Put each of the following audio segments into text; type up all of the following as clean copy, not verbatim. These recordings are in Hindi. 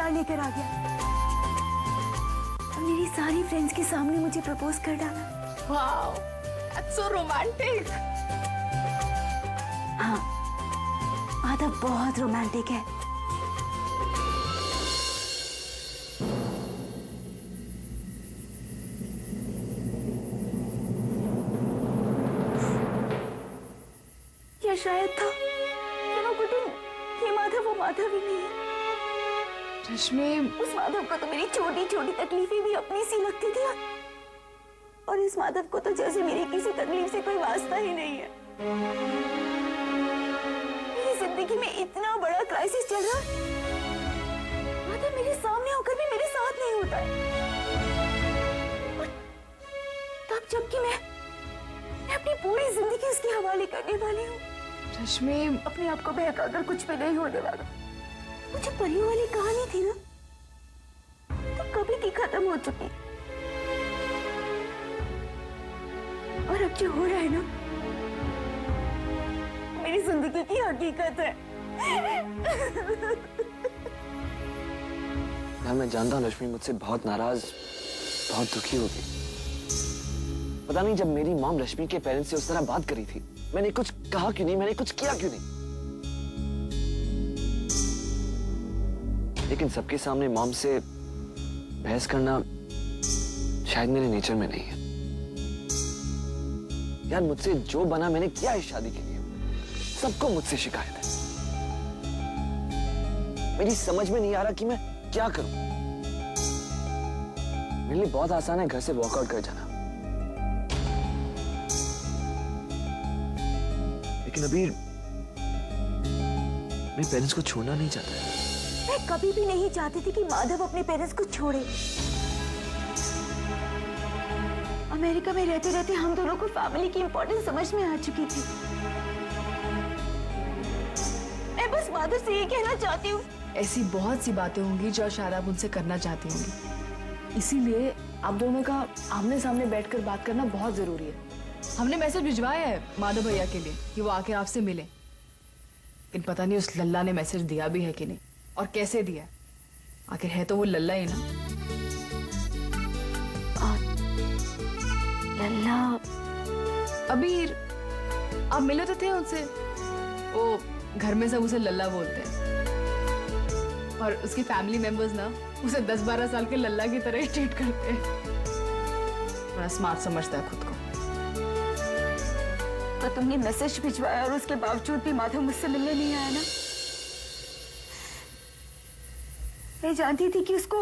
बाहर लेकर आ गया और मेरी सारी फ्रेंड्स के सामने मुझे प्रपोज कर डाला। Wow, that's so romantic. हाँ, माधव बहुत रोमांटिक है। या शायद था, ये माधव वो माधव ही नहीं है। रश्मि, उस माधव को तो मेरी छोटी छोटी तकलीफें भी अपनी सी लगती थी और इस माधव को तो जैसे मेरी किसी तकलीफ से कोई वास्ता ही नहीं है। मेरी जिंदगी में इतना बड़ा क्राइसिस चल रहा है, माधव मेरे सामने होकर भी मेरे साथ नहीं होता है। और तब जबकि मैं अपनी पूरी जिंदगी उसके हवाले करने वाली हूँ। रश्मि, अपने आप को बहकाकर कुछ भी नहीं होने वाला। मुझे परियों वाली कहानी थी ना, तो कभी की खत्म हो चुकी, और अब जो हो रहा है ना, मेरी जिंदगी की हकीकत है। यार मैं जानता हूँ रश्मि मुझसे बहुत नाराज, बहुत दुखी होगी। पता नहीं जब मेरी मॉम रश्मि के पेरेंट्स से उस तरह बात करी थी, मैंने कुछ कहा क्यों नहीं, मैंने कुछ किया क्यों नहीं। लेकिन सबके सामने मॉम से बहस करना शायद मेरे नेचर में नहीं है। यार मुझसे जो बना मैंने किया इस शादी के लिए, सबको मुझसे शिकायत है। मेरी समझ में नहीं आ रहा कि मैं क्या करूं। मेरे लिए बहुत आसान है घर से वॉकआउट कर जाना, लेकिन अभी मैं पेरेंट्स को छोड़ना नहीं चाहता। मैं कभी भी नहीं चाहती थी कि माधव अपने पेरेंट्स को छोड़े। अमेरिका में रहते रहते हम दोनों को फैमिली की इंपॉर्टेंस समझ में आ चुकी थी। मैं बस माधव से ये कहना चाहती हूँ, ऐसी बहुत सी बातें होंगी जो शायद आप उनसे करना चाहती होंगी, इसीलिए आप दोनों का आमने सामने बैठकर बात करना बहुत जरूरी है। हमने मैसेज भिजवाया है माधव भैया के लिए कि वो आके आपसे मिले, लेकिन पता नहीं उस लल्ला ने मैसेज दिया भी है कि नहीं और कैसे दिया। आखिर है तो वो लल्ला ही ना। लल्ला? अबीर, आप मिले तो थे उनसे? वो घर में सब उसे लल्ला बोलते हैं और उसकी फैमिली मेंबर्स ना उसे 10-12 साल के लल्ला की तरह ही ट्रीट करते हैं। बड़ा स्मार्ट समझता है खुद को। तो तुमने मैसेज भिजवाया और उसके बावजूद भी माधव मुझसे मिलने नहीं आया ना? मैं जानती थी कि उसको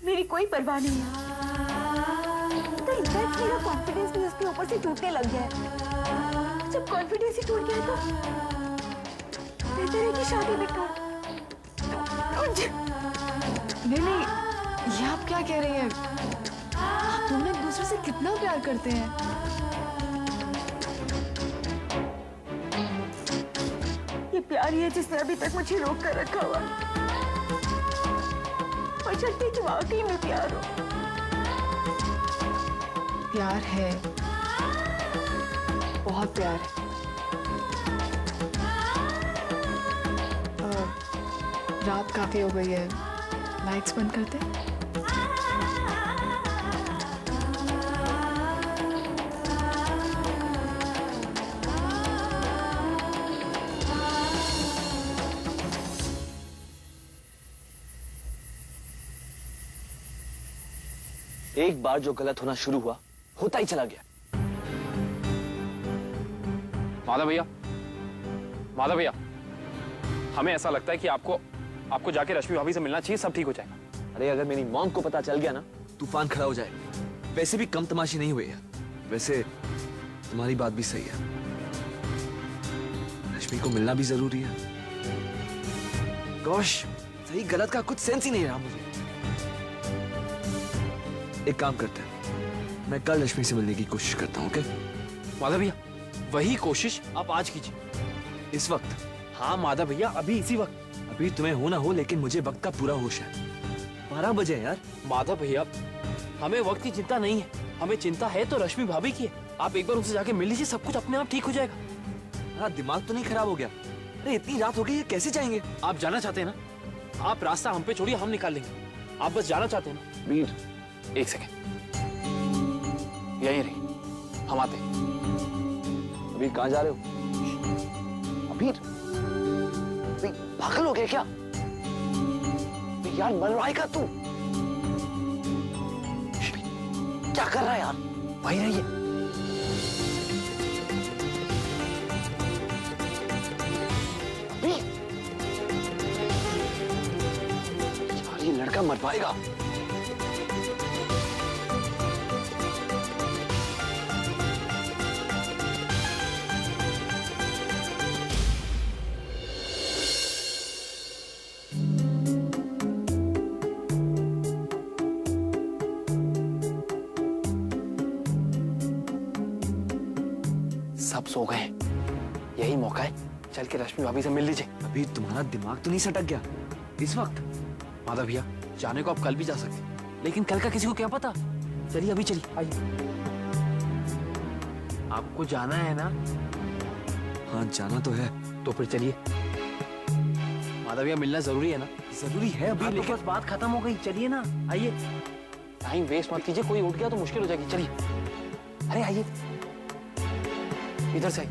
मेरी कोई परवाह नहीं है, तो इनफैक्ट मेरा कॉन्फिडेंस भी उसके ऊपर से टूटने लग गया है। जब कॉन्फिडेंस ही टूट गया तो बेहतर है कि शादी भी टूट। नहीं, ये आप क्या कह रही हैं? आप दोनों एक दूसरे से कितना प्यार करते हैं। ये प्यार ही है जिसने अभी तक मुझे रोक कर रखा हुआ। बशर्ते कि वाकई में प्यार हो। प्यार है, बहुत प्यार है। रात काफी हो गई है, लाइट्स बंद करते हैं। एक बार जो गलत होना शुरू हुआ, होता ही चला गया। माधव भैया, हमें ऐसा लगता है कि आपको जाके रश्मि भाभी से मिलना चाहिए, सब ठीक हो जाएगा। अरे अगर मेरी मॉम को पता चल गया ना, तूफान खड़ा हो जाएगा। वैसे भी कम तमाशी नहीं हुई है। वैसे तुम्हारी बात भी सही है, रश्मि को मिलना भी जरूरी है। गॉश, सही गलत का कुछ सेंस ही नहीं रहा मुझे। एक काम करते हैं, मैं कल रश्मि से मिलने की कोशिश करता हूँ। ओके माधव भैया, वही कोशिश आप आज कीजिए। इस वक्त? हाँ माधव भैया, अभी इसी वक्त। अभी तुम्हें हो ना हो, लेकिन मुझे वक्त का पूरा होश है। 12 बजे है यार। माधव भैया, हमें वक्त की चिंता नहीं है, हमें चिंता है तो रश्मि भाभी की है। आप एक बार उनसे जाके मिल लीजिए, सब कुछ अपने आप ठीक हो जाएगा। हाँ, दिमाग तो नहीं खराब हो गया? अरे इतनी रात हो गई है, कैसे जाएंगे? आप जाना चाहते हैं ना, आप रास्ता हम पे छोड़िए, हम निकाल लेंगे। आप बस जाना चाहते हैं ना? वीर, एक सेकेंड, यहीं रही, हम आते हैं। अबीर कहाँ जा रहे हो? अबीर, पागल हो गया क्या? यार मरवाएगा तू। क्या कर रहा है यार? वहीं रहिए। अबीर, यार ये लड़का मरवाएगा। सब सो गए, यही मौका है, चल के रश्मि भाभी से मिल लीजिए। अबीर, तुम्हारा दिमाग तो नहीं सटक गया इस वक्त? माधव भैया, जाने को आप कल भी जा सकते, लेकिन कल का किसी को क्या पता। चलिए अभी चलिए, आइए। आपको जाना है ना? हाँ जाना तो है। तो फिर चलिए। माधव भैया, मिलना जरूरी है ना? जरूरी है अबीर, लेकिन बस बात खत्म हो गई, चलिए ना, आइए। टाइम वेस्ट मत कीजिए, कोई उठ गया तो मुश्किल हो जाएगी। चलिए, अरे आइए, इधर से आइए।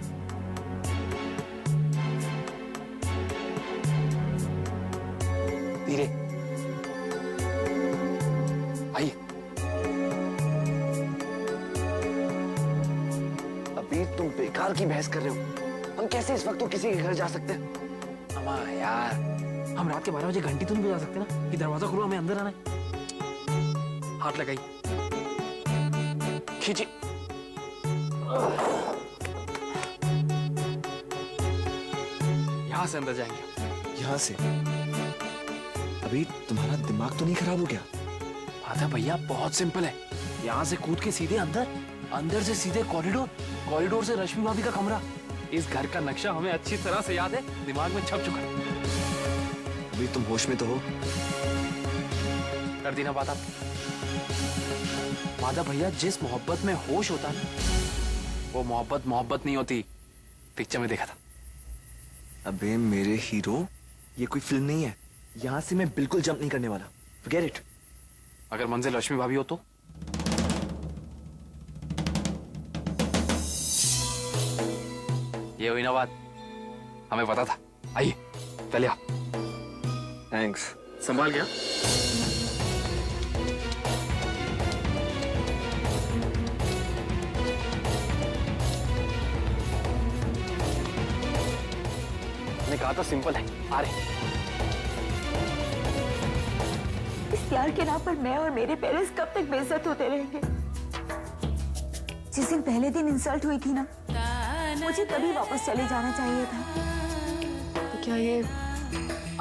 धीरे आइए। अबीर, तुम बेकार की बहस कर रहे हो। हम कैसे इस वक्त तो किसी के घर जा सकते हैं? अम्मा यार, हम रात के 12 बजे घंटी तो नहीं बजा सकते ना कि दरवाजा खुलो, हमें अंदर आना है। हाथ लगाई, खींची। यहां से अंदर जाएंगे। यहाँ से? अबीर, तुम्हारा दिमाग तो नहीं खराब हो गया? माधव भैया, बहुत सिंपल है। यहाँ से कूद के सीधे अंदर, अंदर से सीधे कॉरिडोर, कॉरिडोर से रश्मि भाभी का कमरा। इस घर का नक्शा हमें अच्छी तरह से याद है, दिमाग में छप चुका है। अबीर, तुम होश में तो हो? कर दी ना बात आप? माधव भैया, जिस मोहब्बत में होश होता है वो मोहब्बत मोहब्बत नहीं होती। पिक्चर में देखा था। अबे मेरे हीरो, ये कोई फिल्म नहीं है। यहाँ से मैं बिल्कुल जंप नहीं करने वाला। Forget it। अगर मंजिल रश्मि भाभी हो तो? ये हुई ना बात, हमें पता था। आइए, चलिए आप। थैंक्स। संभाल गया। मैंने कहा था सिंपल है। आ रहे। इस प्यार के नाम पर मैं और मेरे पेरेंट्स कब तक बेइज्जत होते रहेंगे? जिस दिन पहले दिन इंसल्ट हुई थी ना, मुझे तभी वापस चले जाना चाहिए था। तो क्या ये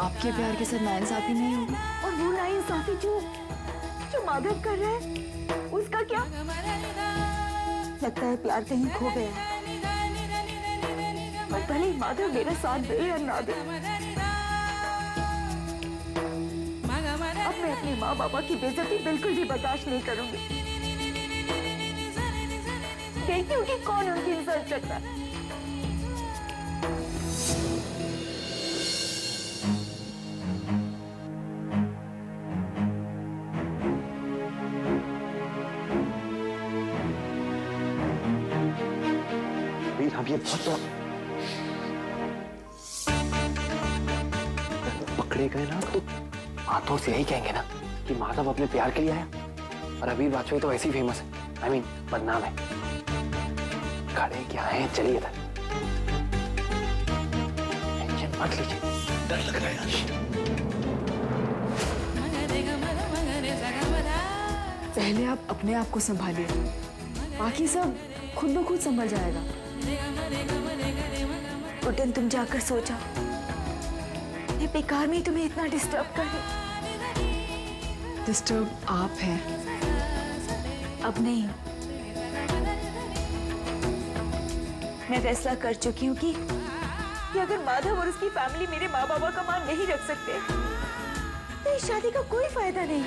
आपके प्यार के साथ नाइंसाफी नहीं होगी? और वो नाइंसाफी जो माधव कर रहा है, उसका क्या? लगता है प्यार कहीं खो गया है। और भले ही माधव मेरा साथ दे या ना दे, अब मैं अपने माँ बाबा की बेइज्जती बिल्कुल भी बर्दाश्त नहीं करूंगी। देखती हूँ कि कौन उनकी इंसल्ट करता है। अबीर, हम ये बहुत पकड़े गए ना तो हाथों से यही कहेंगे ना कि माधव अपने प्यार के लिए आया। और अबीर वाजपेयी तो ऐसे ही फेमस है, I mean, बदनाम है। खड़े क्या है, चलिए इधर। टेंशन मत लीजिए, डर लग रहा है यार। पहले आप अपने आप को संभालिए, बाकी सब खुद ब खुद संभल जाएगा। उठन, तुम जाकर सो जाओ। मैं बेकार में ही तुम्हें इतना डिस्टर्ब कर रही। डिस्टर्ब आप हैं। अब नहीं, मैं फैसला कर चुकी हूँ कि अगर माधव और उसकी फैमिली मेरे माँ बाबा का मान नहीं रख सकते तो इस शादी का कोई फायदा नहीं।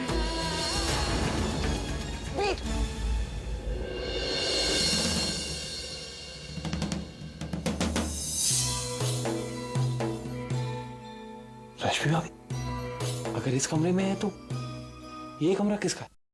रश्मि भाभी, अगर इस कमरे में है तो ये कमरा किसका है?